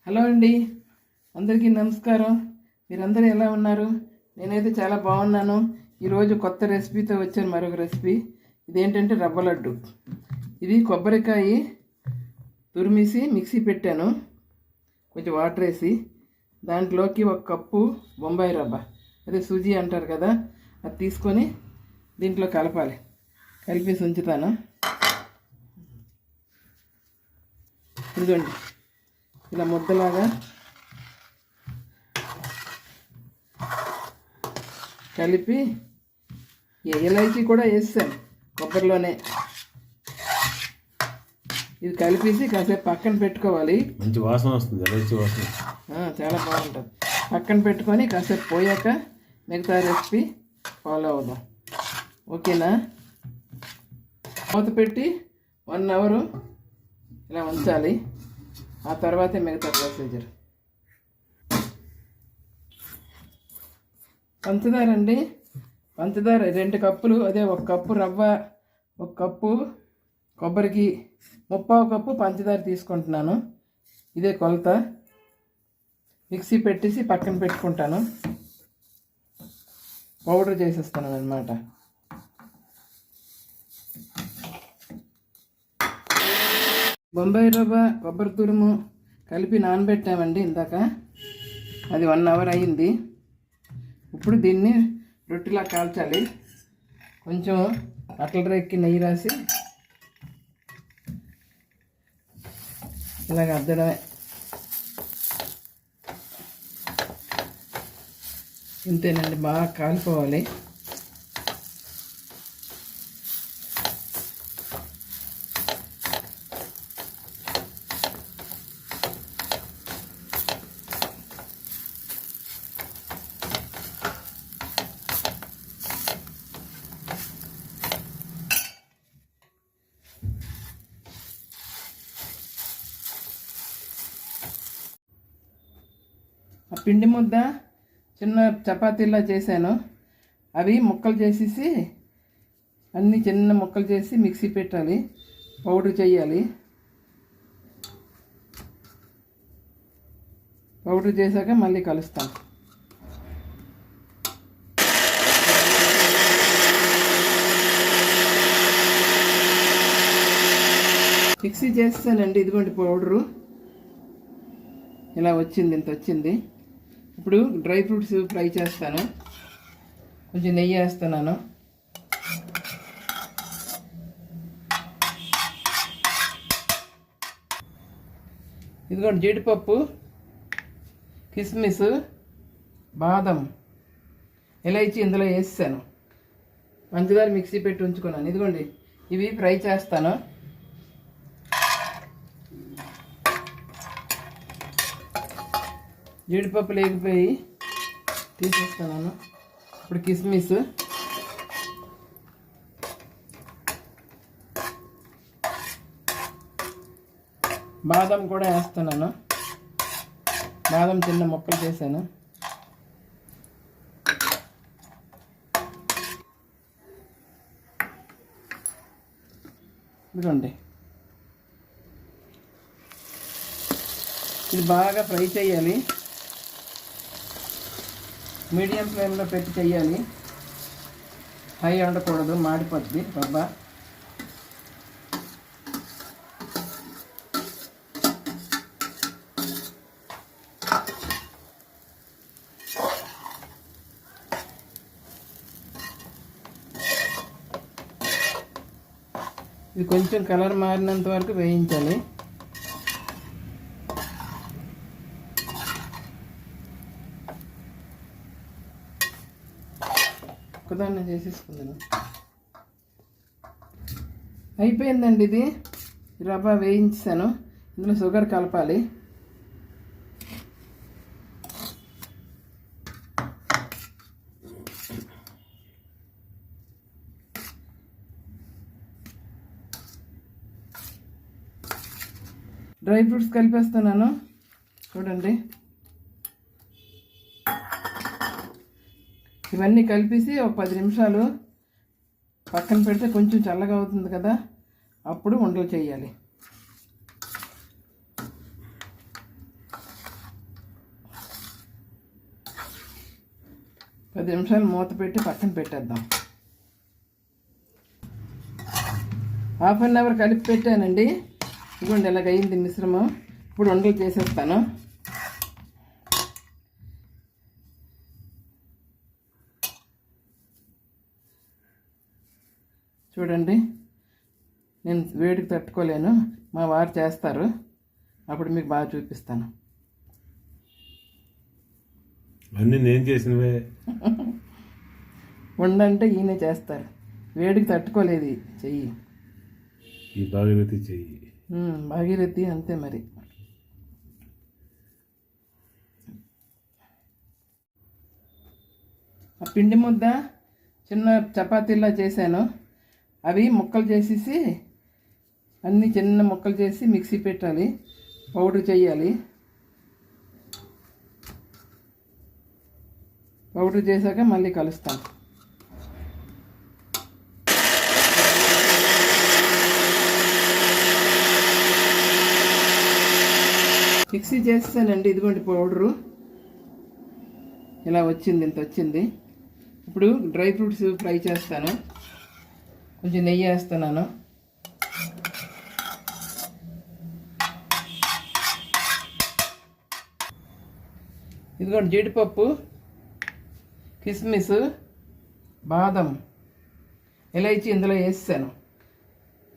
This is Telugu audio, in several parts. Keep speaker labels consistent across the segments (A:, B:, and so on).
A: హలో అండి, అందరికీ నమస్కారం. మీరందరూ ఎలా ఉన్నారు? నేనైతే చాలా బాగున్నాను. ఈరోజు కొత్త రెసిపీతో వచ్చాను. మరొక రెసిపీ ఇదేంటంటే రవ్వ లడ్డు. ఇది కొబ్బరికాయ తురిమేసి మిక్సీ పెట్టాను, కొంచెం వాటర్ వేసి. దాంట్లోకి 1 కప్పు బొంబాయి రవ్వ, అదే సూజీ అంటారు కదా, అది తీసుకొని దీంట్లో కలపాలి. కలిపేసి ఉంచుతాను. ఇదిగోండి, ఇలా ముద్దలాగా కలిపి ఇలాచీ కూడా వేసాను కొబ్బరిలోనే. ఇది కలిపేసి కాసేపు పక్కన పెట్టుకోవాలి.
B: మంచి వాసన వస్తుంది, ఇలాచీ వాసన
A: చాలా బాగుంటుంది. పక్కన పెట్టుకొని కాసేపు పోయాక మిగతా రెసిపీ ఫాలో అవుదాం. ఓకేనా? మూత పెట్టి 1 అవర్ ఇలా ఉంచాలి. ఆ తర్వాతే మిగతా ప్రొసీజర్. పంచదార అండి, పంచదార 2 కప్పులు, అదే 1 కప్పు రవ్వ, 1 కప్పు కొబ్బరికి 3/4 కప్పు పంచదార తీసుకుంటున్నాను. ఇదే కొలత. మిక్సీ పెట్టేసి పక్కన పెట్టుకుంటాను. పౌడర్ చేసేస్తాను అన్నమాట. బొంబాయి రవ్వ, కొబ్బరి తురుము కలిపి నానబెట్టామండి ఇందాక. అది 1 అవర్ అయింది. ఇప్పుడు దీన్ని రొట్టెలా కాల్చాలి. కొంచెం అట్ల రేక్కి నెయ్యి రాసి ఇలాగ అద్దడమే. ఇంతేనండి, బాగా కాలిపోవాలి. ఆ పిండి ముద్ద చిన్న చపాతీలా చేశాను. అవి ముక్కలు చేసేసి, అన్నీ చిన్న ముక్కలు చేసి మిక్సీ పెట్టాలి, పౌడర్ చేయాలి. పౌడర్ చేశాక మళ్ళీ కలుస్తాను. మిక్సీ చేస్తానండి. ఇదిగోండి పౌడరు ఇలా వచ్చింది, ఇంత వచ్చింది. ఇప్పుడు డ్రై ఫ్రూట్స్ ఫ్రై చేస్తాను. కొంచెం నెయ్యి వేస్తున్నాను. ఇదిగోండి జీడిపప్పు, కిస్మిస్, బాదం, ఇలాచీ ఇందులో వేసాను. పంచదార మిక్సీ పెట్టి ఉంచుకున్నాను. ఇదిగోండి ఇవి ఫ్రై చేస్తాను. జీడిపప్పు లేకపోయి తీసేస్తున్నాను. ఇప్పుడు కిస్మిస్, బాదం కూడా వేస్తున్నాను. బాదం చిన్న ముక్కలు చేశాను. ఇదిగోండి, ఇది బాగా ఫ్రై చేయాలి. మీడియం ఫ్లేమ్లో పెట్టి చేయాలి, హై ఉండకూడదు, మాడిపోద్ది రవ్వ. ఇది కొంచెం కలర్ మారినంత వరకు వేయించాలి. ఒకదాన్ని చేసేసుకుందాను. అయిపోయిందండి. ఇది రవ్వ వేయించాను. ఇందులో షుగర్ కలపాలి. డ్రై ఫ్రూట్స్ కలిపేస్తున్నాను. చూడండి, ఇవన్నీ కలిపేసి ఒక 10 నిమిషాలు పక్కన పెడితే కొంచెం చల్లగా అవుతుంది కదా, అప్పుడు ఉండలు చేయాలి. 10 నిమిషాలు మూత పెట్టి పక్కన పెట్టేద్దాం. హాఫ్ అన్ అవర్ కలిపి పెట్టానండి. ఇదిగోండి ఇలాగ అయింది మిశ్రమం. ఇప్పుడు ఉండలు చేసేస్తాను. చూడండి, నేను వేడికి తట్టుకోలేను, మా వారు చేస్తారు, అప్పుడు మీకు బాగా చూపిస్తాను.
B: అన్నీ నేను చేసినవే.
A: ఉండంటే ఈయన చేస్తారు, వేడికి తట్టుకోలేదు చెయ్యి.
B: ఈ భాగీరథి చెయ్యి.
A: భాగీరథి అంతే మరి. ఆ పిండి ముద్ద చిన్న చపాతీలా చేశాను. అవి ముక్కలు చేసేసి అన్నీ చిన్న ముక్కలు చేసి మిక్సీ పెట్టాలి, పౌడర్ చేయాలి. పౌడర్ చేశాక మళ్ళీ కలుస్తాను. మిక్సీ చేస్తానండి. ఇదిగోండి పౌడరు ఇలా వచ్చింది, ఇంత వచ్చింది. ఇప్పుడు డ్రై ఫ్రూట్స్ ఫ్రై చేస్తాను. కొంచెం నెయ్యి వేస్తున్నాను. ఇదిగోండి జీడిపప్పు, కిస్మిస్, బాదం, ఇలైచి ఇందులో వేసాను.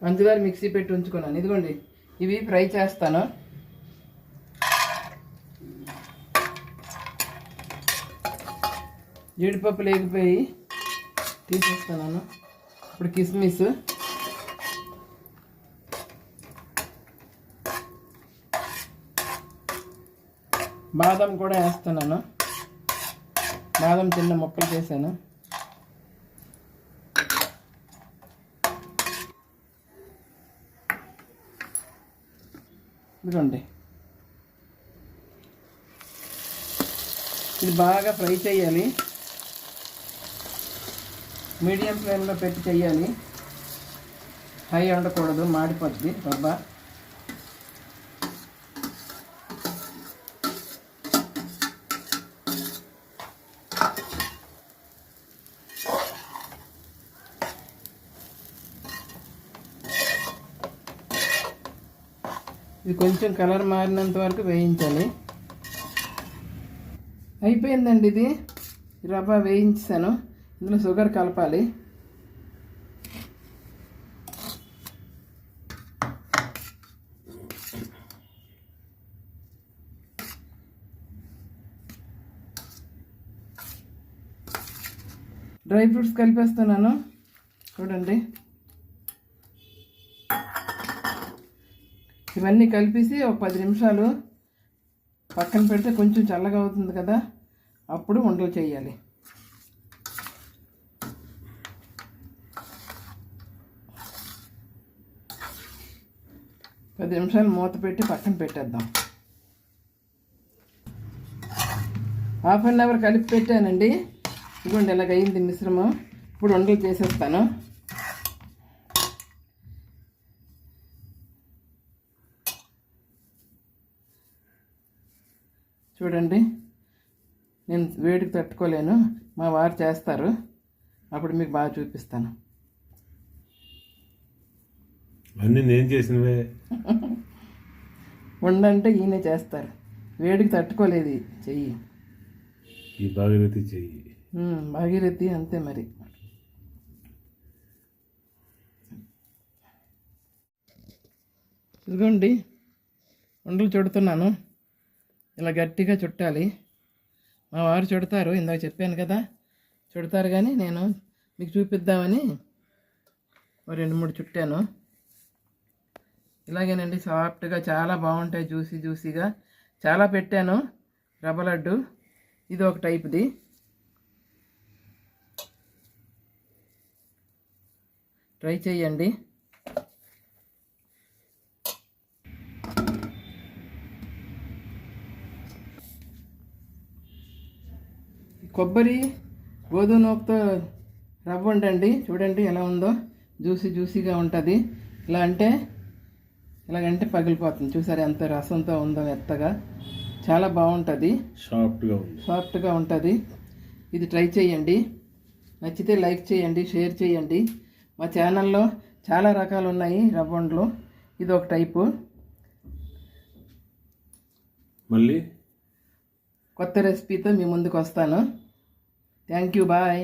A: పంచదార మిక్సీ పెట్టి ఉంచుకున్నాను. ఇదిగోండి ఇవి ఫ్రై చేస్తాను. జీడిపప్పు లేకపోయి తీసేస్తున్నాను. ఇప్పుడు కిస్మిస్, బాదం కూడా వేస్తున్నాను. బాదం చిన్న ముక్కలు చేశాను. ఇదిగోండి ఇది బాగా ఫ్రై చేయాలి. మీడియం ఫ్లేమ్లో పెట్టి చేయాలి, హై ఉండకూడదు, మాడిపోద్ది రవ్వ. ఇది కొంచెం కలర్ మారినంత వరకు వేయించాలి. అయిపోయిందండి, ఇది రవ్వ వేయించాను. ఇందులో షుగర్ కలపాలి. డ్రై ఫ్రూట్స్ కలిపేస్తున్నాను. చూడండి ఇవన్నీ కలిపేసి ఒక 10 నిమిషాలు పక్కన పెడితే కొంచెం చల్లగా అవుతుంది కదా, అప్పుడు ఉండలు చేయాలి. 10 నిమిషాలు మూత పెట్టి పక్కన పెట్టేద్దాం. హాఫ్ అన్ అవర్ కలిపి పెట్టానండి. ఇదిగోండి ఇలాగ అయింది మిశ్రమం. ఇప్పుడు ఉండలు చేసేస్తాను. చూడండి, నేను వేడికి తట్టుకోలేను, మా వారు చేస్తారు, అప్పుడు మీకు బాగా చూపిస్తాను.
B: అన్నీ నేను చేసినవే.
A: ఉండంటే ఈయన చేస్తారు, వేడికి తట్టుకోలేదు చెయ్యి.
B: ఈ భాగీరథి చెయ్యి.
A: భాగీరథి అంతే మరి. ఇదిగోండి ఉండలు చుడుతున్నాను. ఇలా గట్టిగా చుట్టాలి. మా వారు చుడతారు, ఇందాక చెప్పాను కదా, చుడతారు. కానీ నేను మీకు చూపిద్దామని 2-3 చుట్టాను. ఇలాగేనండి, సాఫ్ట్గా చాలా బాగుంటాయి, జ్యూసీగా. చాలా పెట్టాను రవ్వ లడ్డు. ఇది ఒక టైప్ది. ట్రై చేయండి. కొబ్బరి గోధుమ నూకతో రవ్వ వండండి. చూడండి ఎలా ఉందో, జ్యూసీగా ఉంటుంది. ఇలాగంటే పగిలిపోతుంది. చూసారు ఎంత రసంతో ఉందో, మెత్తగా, చాలా బాగుంటుంది, సాఫ్ట్గా ఉంటుంది. ఇది ట్రై చేయండి. నచ్చితే లైక్ చేయండి, షేర్ చేయండి. మా ఛానల్లో చాలా రకాలు ఉన్నాయి రవ్వ ఉండలు. ఇది ఒక టైపు.
B: మళ్ళీ
A: కొత్త రెసిపీతో మీ ముందుకు వస్తాను. Thank you, bye.